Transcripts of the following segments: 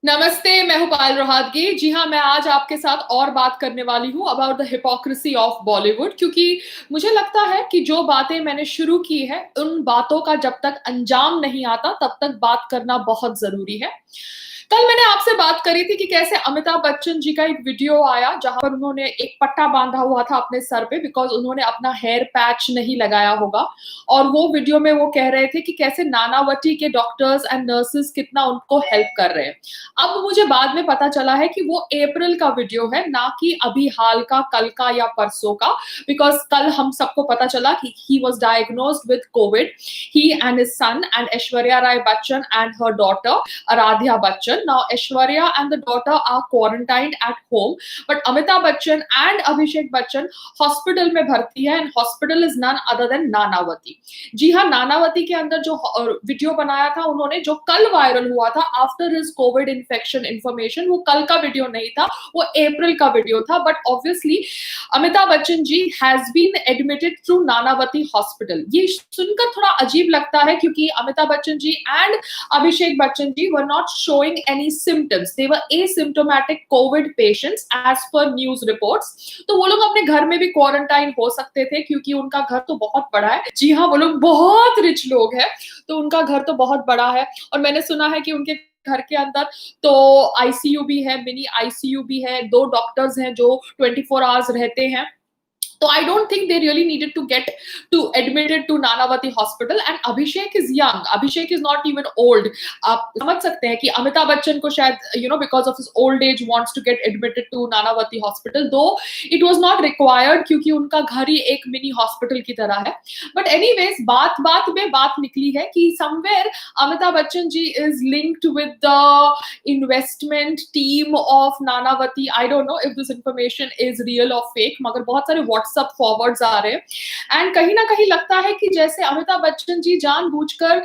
नमस्ते, मैं हूँ पायल रोहतगी। जी हाँ, मैं आज आपके साथ और बात करने वाली हूँ about the hypocrisy of Bollywood, क्योंकि मुझे लगता है कि जो बातें मैंने शुरू की है, उन बातों का जब तक अंजाम नहीं आता, तब तक बात करना बहुत ज़रूरी है। कल मैंने आपसे बात करी थी कि कैसे अमिताभ बच्चन जी का एक वीडियो आया, जहाँ पर उन्होंने एक पट्टा बाँधा हुआ था अपने सर पे बिकॉज़ उन्होंने अपना हेयर पैच नहीं लगाया होगा। और वो वीडियो में वो कह रहे थे कि कैसे नानावती के डॉक्टर्स एंड नर्सेस कितना उनको हेल्प कर रहे हैं। अब मुझे बाद में पता चला है कि वो अप्रैल का वीडियो है, ना कि अभी हाल का, कल का या परसों का, बिकॉज़ कल हम सबको पता चला कि he was diagnosed with Covid, he and his son and Aishwarya Rai Bachchan and her daughter Aradhya Bachchan. Now, Aishwarya and the daughter are quarantined at home, but Amitabh Bachchan and Abhishek Bachchan hospital में भर्ती है and hospital is none other than Nanavati. जी हाँ, नानावती के अंदर जो video बनाया था उन्होंने, जो कल वायरल हुआ था after his Covid infection information, वो कल का वीडियो नहीं था, वो अप्रैल का वीडियो था। But obviously Amitabh Bachchan ji has been admitted through Nanavati hospital. ये सुनकर थोड़ा अजीब लगता है क्योंकि Amitabh Bachchan ji and Abhishek Bachchan ji were not showing any symptoms. They were asymptomatic COVID patients as per news reports. तो वो लोग अपने घर में भी क्वारंटाइन हो सकते थे क्योंकि उनका घर तो बहुत बड़ा है। जी हाँ, वो लोग बहुत रिच लोग हैं, तो उनका घर तो बहुत बड़ा है। और मैंने सुना है कि उनके घर के अंदर तो आईसीयू भी है, मिनी आईसीयू भी है, 2 डॉक्टर्स हैं जो 24 आवर्स रहते हैं। So I don't think they really needed to get to admitted to Nanavati hospital. And Abhishek is young. Abhishek is not even old. आप समझ सकते हैं कि अमिताभ बच्चन को शायद because of his old age wants to get admitted to Nanavati hospital, though it was not required क्योंकि उनका घर ही एक मिनी हॉस्पिटल की तरह है। But anyways, बात बात में बात निकली है कि somewhere Amitabh Bachchan ji is linked with the investment team of Nanavati. I don't know if this information is real or fake, मगर बहुत सारे व्हाट्सएप फॉरवर्ड्स आ रहे हैं एंड कहीं ना कहीं लगता है कि जैसे अमिताभ बच्चन जी जानबूझकर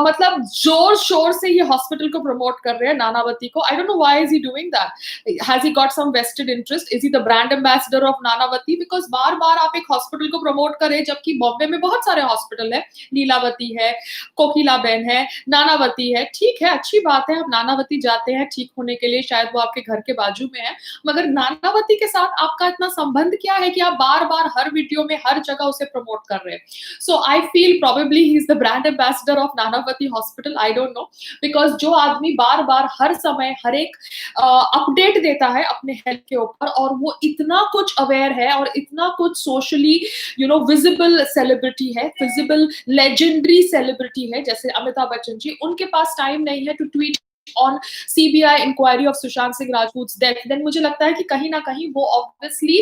मतलब जोर शोर से ये हॉस्पिटल को प्रमोट कर रहे हैं, नानावती को। I don't know why is he doing that. Has he got some vested interest? Is he the brand ambassador of Nanavati? Because बार बार आप एक हॉस्पिटल को प्रमोट करें, जबकि बॉम्बे में बहुत सारे हॉस्पिटल है, नीलावती है, कोकिला बेन है, नानावती है। ठीक है, अच्छी बात है, आप नानावती जाते हैं ठीक होने के लिए, शायद वो आपके घर के बाजू में है, मगर नानावती के साथ आपका इतना संबंध क्या है कि आप बार बार हर वीडियो में हर जगह उसे प्रमोट कर रहे हैं? So I feel probably he is the brand ambassador of Nanavati hospital. I don't know, because जो आदमी बार बार हर समय हर एक अपडेट देता है अपने हेल्थ के ऊपर, और वो इतना कुछ अवेयर है और इतना कुछ सोशली विजिबल सेलिब्रिटी है, विजिबल लेजेंडरी सेलिब्रिटी है जैसे अमिताभ बच्चन जी, उनके पास टाइम नहीं है to tweet on CBI inquiry of Sushant Singh Rajput's death, then मुझे लगता है कि कहीं ना कहीं वो obviously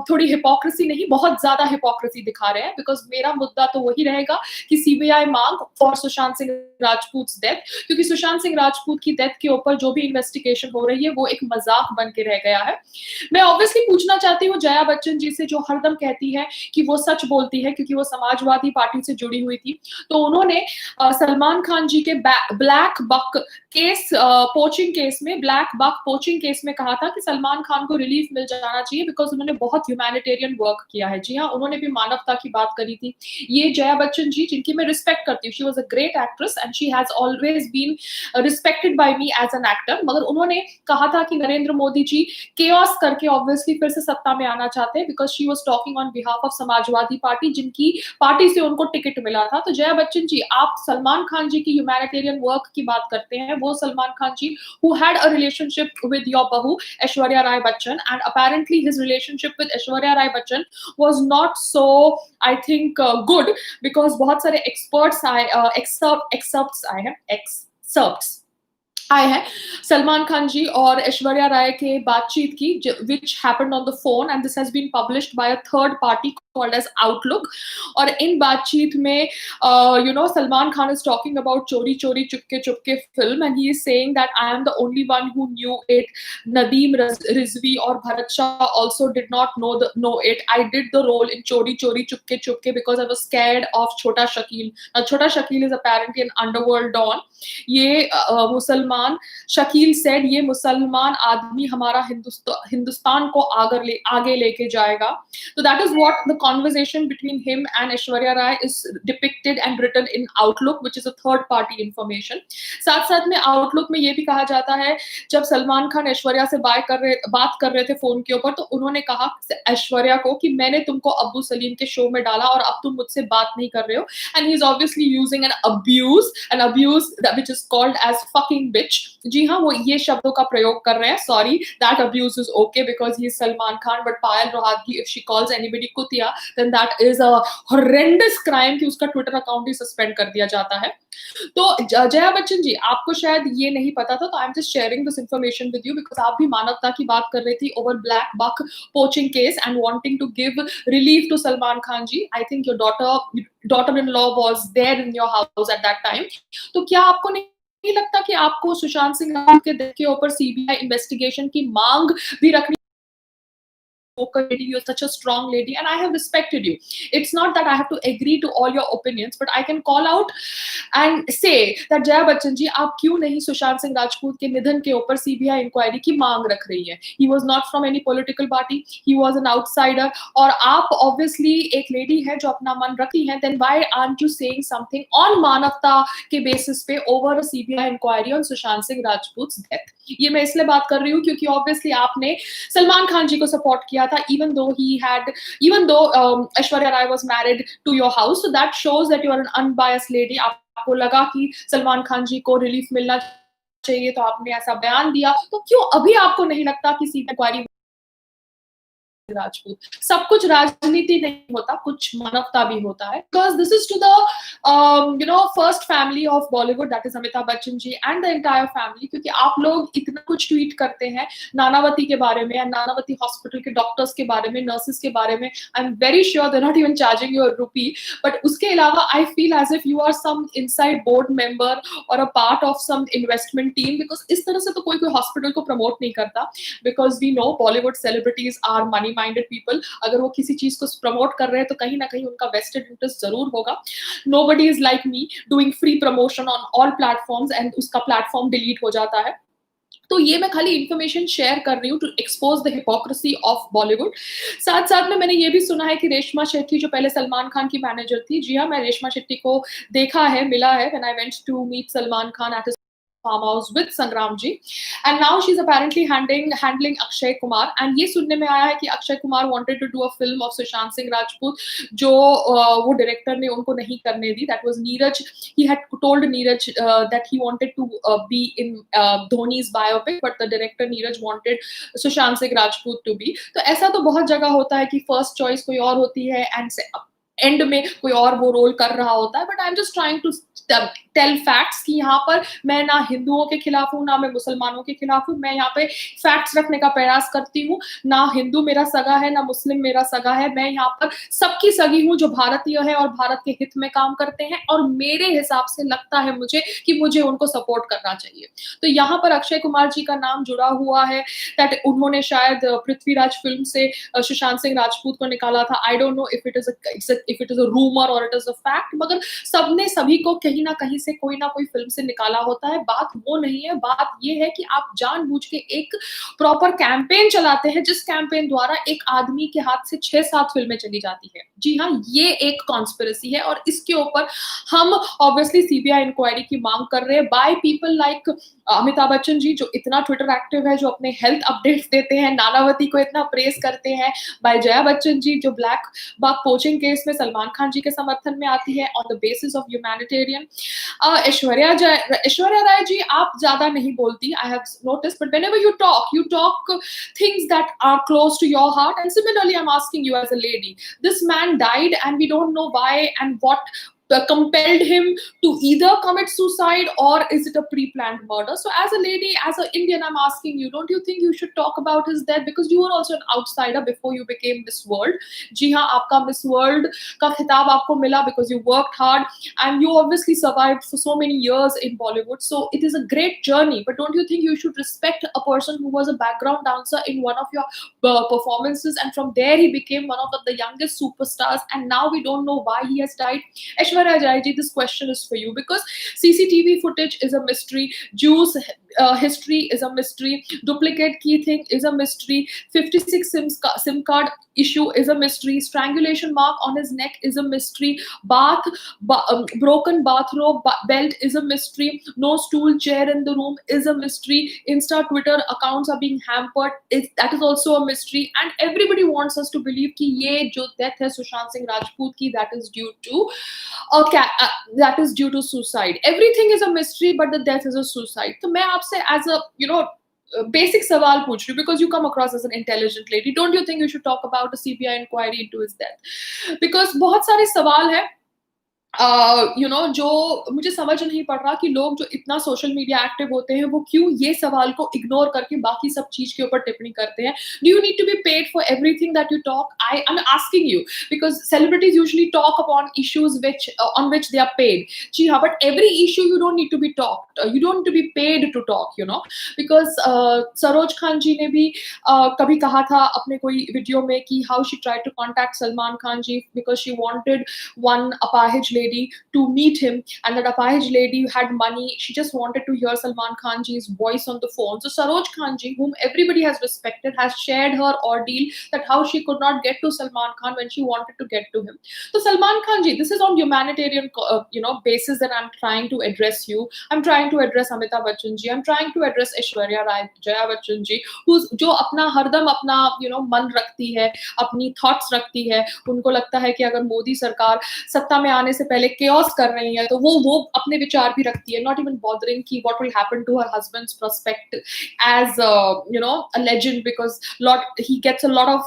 थोड़ी हिपोक्रेसी नहीं, बहुत ज्यादा हिपोक्रेसी दिखा रहे हैं। बिकॉज मेरा मुद्दा तो वही रहेगा कि CBI मांग फॉर सुशांत सिंह राजपूत डेथ, क्योंकि सुशांत सिंह राजपूत की डेथ के ऊपर जो भी इन्वेस्टिगेशन हो रही है वो एक मजाक बन के रह गया है। मैं ऑब्वियसली पूछना चाहती हूँ जया बच्चन जी से, जो हरदम कहती है कि वो सच बोलती है क्योंकि वो समाजवादी पार्टी से जुड़ी हुई थी। तो उन्होंने सलमान खान जी के black buck case, poaching case में, ब्लैक बक पोचिंग केस में कहा था कि सलमान खान को रिलीफ मिल जाना चाहिए बिकॉज उन्होंने बहुत ह्यूमैनिटेरियन वर्क किया है। जी हाँ, उन्होंने भी मानवता की बात करी थी। ये जया बच्चन जी, जिनकी मैं रिस्पेक्ट करती हूँ, she was a great actress and she has always been respected by me as an actor, मगर उन्होंने कहा था कि नरेंद्र मोदी जी केओस करके ऑब्वियसली फिर से सत्ता में आना चाहते हैं because she was talking on behalf of Samajwadi party, जिनकी पार्टी से उनको टिकट मिला था। तो जया बच्चन जी, आप सलमान खान जी की ह्यूमैनिटेरियन वर्क की बात करते हैं, वो सलमान खान जी who had a relationship with your bahu Aishwarya Rai Bachchan, and apparently his relationship with Aishwarya Rai Bachchan was not so, I think, good, because बहुत सारे experts आए, excerpts आए हैं, excerpts आए हैं सलमान खान जी और ऐश्वर्या राय के बातचीत की, which happened on the phone and this has been published by a third party called as Outlook। और इन बातचीत में Salman Khan is talking about Chori Chori Chupke Chupke film and he is saying that I am the only one who knew it, Nadeem Rizvi or Bharat Shah also did not know it, I did the role in Chori Chori Chupke Chupke because I was scared of Chota Shakil। Now Chota Shakil is apparently an underworld don। ये मुसलमान Shakeel said, ये मुसलमान आदमी हमारा हिंदुस्तान को आगे लेके जाएगा। तो that is what the conversation between him and Aishwarya Rai is depicted and written in Outlook, which is a third party information. साथ साथ में Outlook में ये भी कहा जाता है, जब सलमान खान ऐश्वर्या से बात कर रहे थे फोन के ऊपर, तो उन्होंने कहा ऐश्वर्या को कि मैंने तुमको अब्बू सलीम के शो में डाला और अब तुम मुझसे बात नहीं कर रहे हो. And he's obviously using an abuse that which is called as fucking bitch. जी हाँ, वो ये शब्दों का प्रयोग कर रहे हैं. Sorry, that abuse is okay because he is Salman Khan, but Payal Rohadgi, if she calls anybody कुतिया, then that is a horrendous crime कि उसका ट्विटर अकाउंट ही सस्पेंड कर दिया जाता है. तो जया बच्चन जी, आपको शायद ये नहीं पता था, तो I am just sharing this information with you because आप भी मानवता की बात कर रही थी over black buck poaching case and wanting to give relief to Salman Khan ji. I think your daughter in law was there in your house at that time. तो क्या आपको नहीं लगता कि आपको सुशांत सिंह राजपूत के डेथ के ऊपर सीबीआई इन्वेस्टिगेशन की मांग भी रखनी? Lady, you're such a strong lady and I have respected you. It's not that I have to agree to all your opinions, but I can call out and say that Jaya Bachchan ji, आप क्यों नहीं सुशांत सिंह राजपूत के निधन के ऊपर CBI inquiry की मांग रख रही है? He was not from any political party, he was an outsider. और आप obviously एक लेडी है जो अपना मन रखी है, then why aren't you saying something on मानवता के बेसिस पे over a CBI inquiry on Sushant Singh राजपूत's death? ये मैं इसलिए बात कर रही हूँ क्योंकि obviously आपने सलमान खान जी को सपोर्ट किया था, even though Aishwarya Rai was married to your house, so that shows that you are an unbiased lady. आपको लगा कि सलमान खान जी को रिलीफ मिलना चाहिए, तो आपने ऐसा बयान दिया. तो क्यों अभी आपको नहीं लगता कि सीबीआई इंक्वायरी राजपूत? सब कुछ राजनीति नहीं होता, कुछ मानवता भी होता है. Because this is to the first family of Bollywood, that is Amitabh Bachchan ji and the entire family. क्योंकि आप लोग इतना कुछ ट्वीट करते हैं नानावती के बारे में, नानावती हॉस्पिटल के डॉक्टर्स के बारे में, नर्सेस के बारे में. I am very sure they're not even charging you a rupee. But उसके अलावा I feel as if you are some inside board member or a part of some investment team, because इस तरह से तो कोई हॉस्पिटल को promote नहीं करता. Because we know Bollywood celebrities are money minded people. अगर वो किसी चीज को प्रमोट कर रहे हैं तो कहीं ना कहीं उनका वेस्टेड इंटरेस्ट जरूर होगा. Nobody is like me doing free promotion on all platforms and उसका प्लेटफॉर्म डिलीट हो जाता है. तो ये मैं खाली इंफॉर्मेशन शेयर कर रही हूँ to expose the hypocrisy of Bollywood. साथ साथ में मैंने ये भी सुना है कि रेशमा शेट्टी जो पहले सलमान खान की मैनेजर थी, जी हाँ, मैं रेशमा शेट्टी को देखा है, मिला है when I went to meet Salman Khan at farm house with Sangram ji, and now she's apparently handling Akshay Kumar. And ये सुनने में आया है कि Akshay Kumar wanted to do a film of Sushant Singh Rajput, जो वो डायरेक्टर ने उनको नहीं करने दी. That was Neeraj. He had told Neeraj that he wanted to be in Dhoni's biopic, but the director Neeraj wanted Sushant Singh Rajput to be. तो ऐसा तो बहुत जगह होता है कि फर्स्ट चॉइस कोई और होती है एंड एंड में कोई और वो रोल कर रहा होता है. But I am just trying to tell facts कि यहाँ पर मैं ना हिंदुओं के खिलाफ हूँ, ना मैं मुसलमानों के खिलाफ हूँ. मैं यहाँ पे फैक्ट्स रखने का प्रयास करती हूँ. ना हिंदू मेरा सगा है, ना मुस्लिम मेरा सगा है. मैं यहाँ पर सबकी सगी हूँ जो भारतीय है और भारत के हित में काम करते हैं, और मेरे हिसाब से लगता है मुझे कि मुझे उनको सपोर्ट करना चाहिए. तो यहाँ पर अक्षय कुमार जी का नाम जुड़ा हुआ है. दैट उन्होंने शायद पृथ्वीराज फिल्म से सुशांत सिंह राजपूत को निकाला था. आई don't know if it is a rumour और इट इज अ फैक्ट, मगर सबने सभी को कहीं ना कहीं से कोई ना कोई फिल्म से निकाला होता है. बात वो नहीं है, बात ये है कि आप जानबूझ के एक प्रॉपर कैंपेन चलाते हैं, जिस कैंपेन द्वारा एक आदमी के हाथ से 6-7 फिल्में चली जाती है. जी हाँ, ये एक कॉन्स्पिरेसी है और इसके ऊपर हम ऑब्वियसली सीबीआई इंक्वायरी की मांग कर रहे हैं by people like Amitabh Bachchan ji, जो इतना ट्विटर एक्टिव है, जो अपने हेल्थ अपडेट्स देते हैं, नानावती को इतना प्रेस करते हैं, बाय जया बच्चन जी जो ब्लैक बक पोचिंग केस में सलमान खान जी के समर्थन में आती है on the basis of humanitarian. Aishwarya Rai ji, आप ज्यादा नहीं बोलती, I have notice, but whenever you talk things that are close to your heart. And similarly I am asking you as a lady, this man died and we don't know why and what compelled him to either commit suicide or is it a pre-planned murder. So as a lady, as an Indian, I'm asking you, don't you think you should talk about his death, because you were also an outsider before you became Miss World. जी हाँ, आपका Miss World का खिताब आपको मिला because you worked hard and you obviously survived for so many years in Bollywood. So it is a great journey, but don't you think you should respect a person who was a background dancer in one of your performances, and from there he became one of the youngest superstars, and now we don't know why he has died. Aishwarya Aishwarya Jai ji, this question is for you because CCTV footage is a mystery, Jews history is a mystery, duplicate key thing is a mystery, 56 SIM card issue is a mystery, strangulation mark on his neck is a mystery, broken bathrobe belt is a mystery, no stool chair in the room is a mystery, Insta Twitter accounts are being hampered, that is also a mystery, and everybody wants us to believe कि ये जो death है सुशांत सिंह राजपूत की, that is due to suicide. Everything is a mystery but the death is a suicide. तो मैं आपसे as a basic सवाल पूछ रही हूँ because you come across as an intelligent lady, don't you think you should talk about a CBI inquiry into his death? Because बहुत सारे सवाल हैं जो मुझे समझ नहीं पड़ रहा कि लोग जो इतना सोशल मीडिया एक्टिव होते हैं वो क्यों ये सवाल को इग्नोर करके बाकी सब चीज के ऊपर टिप्पणी करते हैं. Do you need to be paid for everything that you talk? I am asking you because celebrities usually talk upon issues on which they are paid. जी हाँ, but every issue you don't need to be talked, you don't need to be paid to talk, because Saroj Khan ji ने भी कभी कहा था अपने कोई video में कि how she tried to contact Salman Khan ji because she wanted one अपाहिज lady to meet him, and that apahiz lady had money, she just wanted to hear Salman Khan ji's voice on the phone. So Saroj Khan ji, whom everybody has respected, has shared her ordeal that how she could not get to Salman Khan when she wanted to get to him. So Salman Khan ji, this is on humanitarian basis that I'm trying to address you. I'm trying to address Amitabh Bachchan ji, I'm trying to address Aishwarya Rai, Jaya Bachchan ji, who's जो अपना हरदम अपना मन रखती है, अपनी thoughts रखती है. उनको लगता है कि अगर मोदी सरकार सत्ता में आने से पहले केओस कर रही है तो वो अपने विचार भी रखती है, नॉट इवन बॉदरिंग कि what will happen to her husband's prospect as a legend because he gets a lot of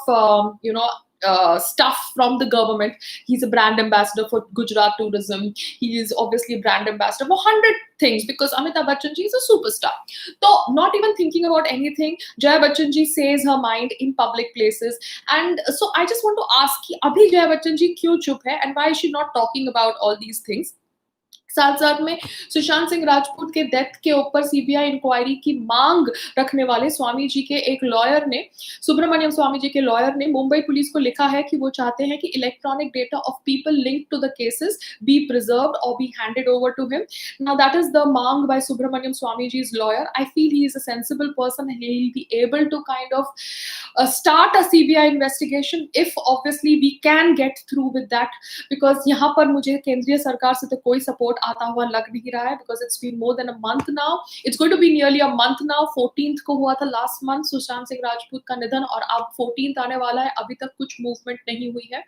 stuff from the government. He's a brand ambassador for Gujarat tourism. He is obviously a brand ambassador for 100 things because Amitabh Bachchan ji is a superstar. So not even thinking about anything, Jaya Bachchan ji says her mind in public places, and so I just want to ask कि अभी Jaya Bachchan ji क्यों चुप है and why is she not talking about all these things? साथ साथ में सुशांत सिंह राजपूत के death के ऊपर सीबीआई इंक्वायरी की मांग रखने वाले स्वामी जी के एक लॉयर ने, सुब्रमण्यम स्वामी जी के लॉयर ने मुंबई पुलिस को लिखा है कि वो चाहते हैं कि electronic data of people linked to the cases be preserved और be handed over to him. Now that is the मांग बाय सुब्रमण्यम स्वामी जी's lawyer. I feel he is a sensible person and he will be able to kind of start a CBI investigation if obviously we can get through with that, because यहाँ पर मुझे केंद्रीय सरकार से तो कोई सपोर्ट आता हुआ लग नहीं रहा है because it's been more than a month now. It's going to be nearly a month now. 14th को हुआ था last month सुशांत सिंह राजपूत का निधन और अब 14th आने वाला है, अभी तक कुछ मूवमेंट नहीं हुई है.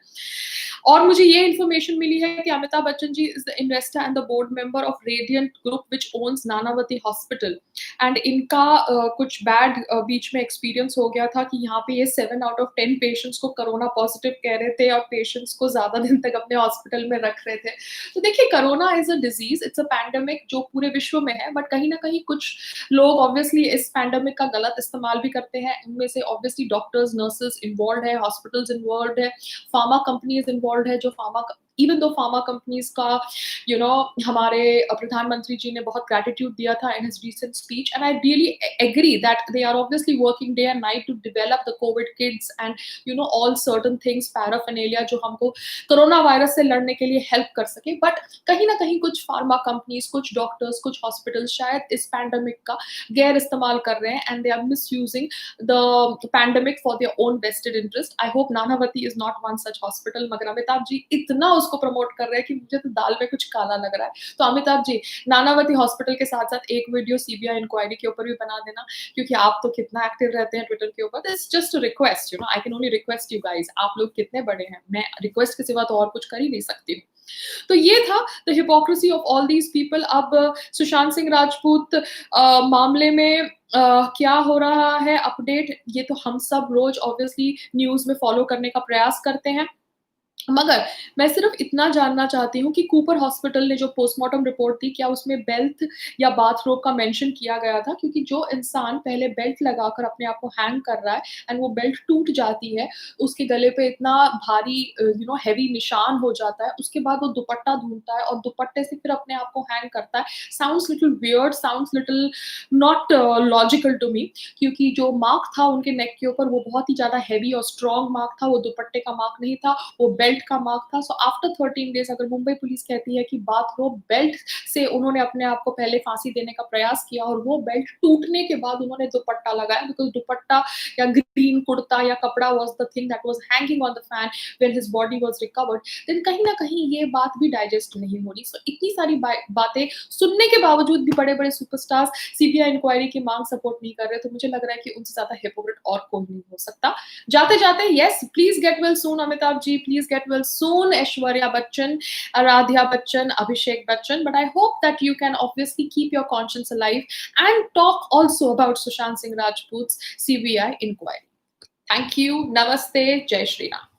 और मुझे ये इन्फॉर्मेशन मिली है कि Amitabh Bachchan ji is the investor and the board member of Radiant Group which owns Nanavati hospital, and इनका कुछ बैड बीच में एक्सपीरियंस हो गया था कि यहाँ पे ये 7 out of 10 पेशेंट्स को कोरोना पॉजिटिव कह रहे थे और पेशेंट्स को ज्यादा दिन तक अपने हॉस्पिटल में रख रहे थे. तो देखिए, corona is a disease, it's a pandemic जो पूरे विश्व में है, बट कहीं ना कहीं कुछ लोग ऑब्वियसली इस पैंडेमिक का गलत इस्तेमाल भी करते हैं. इनमें से ऑब्वियसली डॉक्टर्स, नर्सेज इन्वॉल्व है, हॉस्पिटल्स इन्वॉल्व है, फार्मा कंपनीज इन्वॉल्व है, जो इवन दो फार्मा कंपनीज का हमारे प्रधानमंत्री जी ने बहुत ग्रेटिट्यूड दिया था in his recent speech, and I really agree that they are obviously working day and night to develop the covid kits and all certain things, paraphernalia जो हमको corona virus से लड़ने के लिए हेल्प कर सके. बट कहीं ना कहीं कुछ फार्मा कंपनीज, कुछ डॉक्टर्स, कुछ हॉस्पिटल्स शायद इस पैंडेमिक का गैर इस्तेमाल कर रहे हैं and they are misusing the pandemic for their own vested interest. I hope Nanavati is not one such hospital, मगर अमिताभ जी इतना उसको प्रमोट कर रहे हैं कि मुझे तो दाल में कुछ काला लग रहा है. तो अमिताभ जी, नानावती हॉस्पिटल के साथ साथ एक वीडियो सीबीआई इंक्वायरी के ऊपर भी बना देना, क्योंकि आप तो कितना एक्टिव रहते हैं ट्विटर के ऊपर. It's just a request, I can only request you guys. आप लोग कितने बड़े हैं, मैं रिक्वेस्ट के सिवा तो और कुछ कर ही नहीं सकती हूँ. तो ये था the hypocrisy of all these people. अब सुशांत सिंह राजपूत मामले में क्या हो रहा है अपडेट, ये तो हम सब रोज ऑब्वियसली न्यूज में फॉलो करने का प्रयास करते हैं, मगर मैं सिर्फ इतना जानना चाहती हूँ कि कूपर हॉस्पिटल ने जो पोस्टमार्टम रिपोर्ट दी, क्या उसमें बेल्ट या बाथरोब का मेंशन किया गया था? क्योंकि जो इंसान पहले बेल्ट लगाकर अपने आप को हैंग कर रहा है एंड वो बेल्ट टूट जाती है, उसके गले पे इतना भारी हैवी निशान हो जाता है, उसके बाद वो दुपट्टा ढूंढता है और दुपट्टे से फिर अपने आप को हैंग करता है. Sounds little weird, sounds little not logical to me, क्योंकि जो मार्क था उनके नेक के ऊपर वो बहुत ही ज्यादा हैवी और स्ट्रॉन्ग मार्क था, वो दुपट्टे का मार्क नहीं था, वो बेल्ट बेल्ट का मार्क था। सो आफ्टर 13 डेज़ अगर मुंबई पुलिस कहती है कि बाथरोब बेल्ट से उन्होंने अपने आप को पहले फांसी देने का प्रयास किया और वो बेल्ट टूटने के बाद उन्होंने दुपट्टा लगाया, बिकॉज़ दुपट्टा या ग्रीन कुर्ता या कपड़ा was the thing that was hanging on the fan when his body was recovered, then कहीं न कहीं ये बात भी डाइजेस्ट नहीं हो रही। सो इतनी सारी बातें सुनने के बावजूद भी बड़े-बड़े सुपरस्टार्स सीबीआई इंक्वायरी की माँग सपोर्ट नहीं कर रहे, तो मुझे लग रहा है कि उनसे ज़्यादा हिपोक्रेट और कोई नहीं हो सकता। जाते-जाते yes, please get well soon Amitabh ji, please get well soon Aishwarya Bachchan, Aradhya Bachchan, Abhishek Bachchan. But I hope that you can obviously keep your conscience alive and talk also about Sushant Singh Rajput's CBI inquiry. Thank you. Namaste. Jai Shri Ram.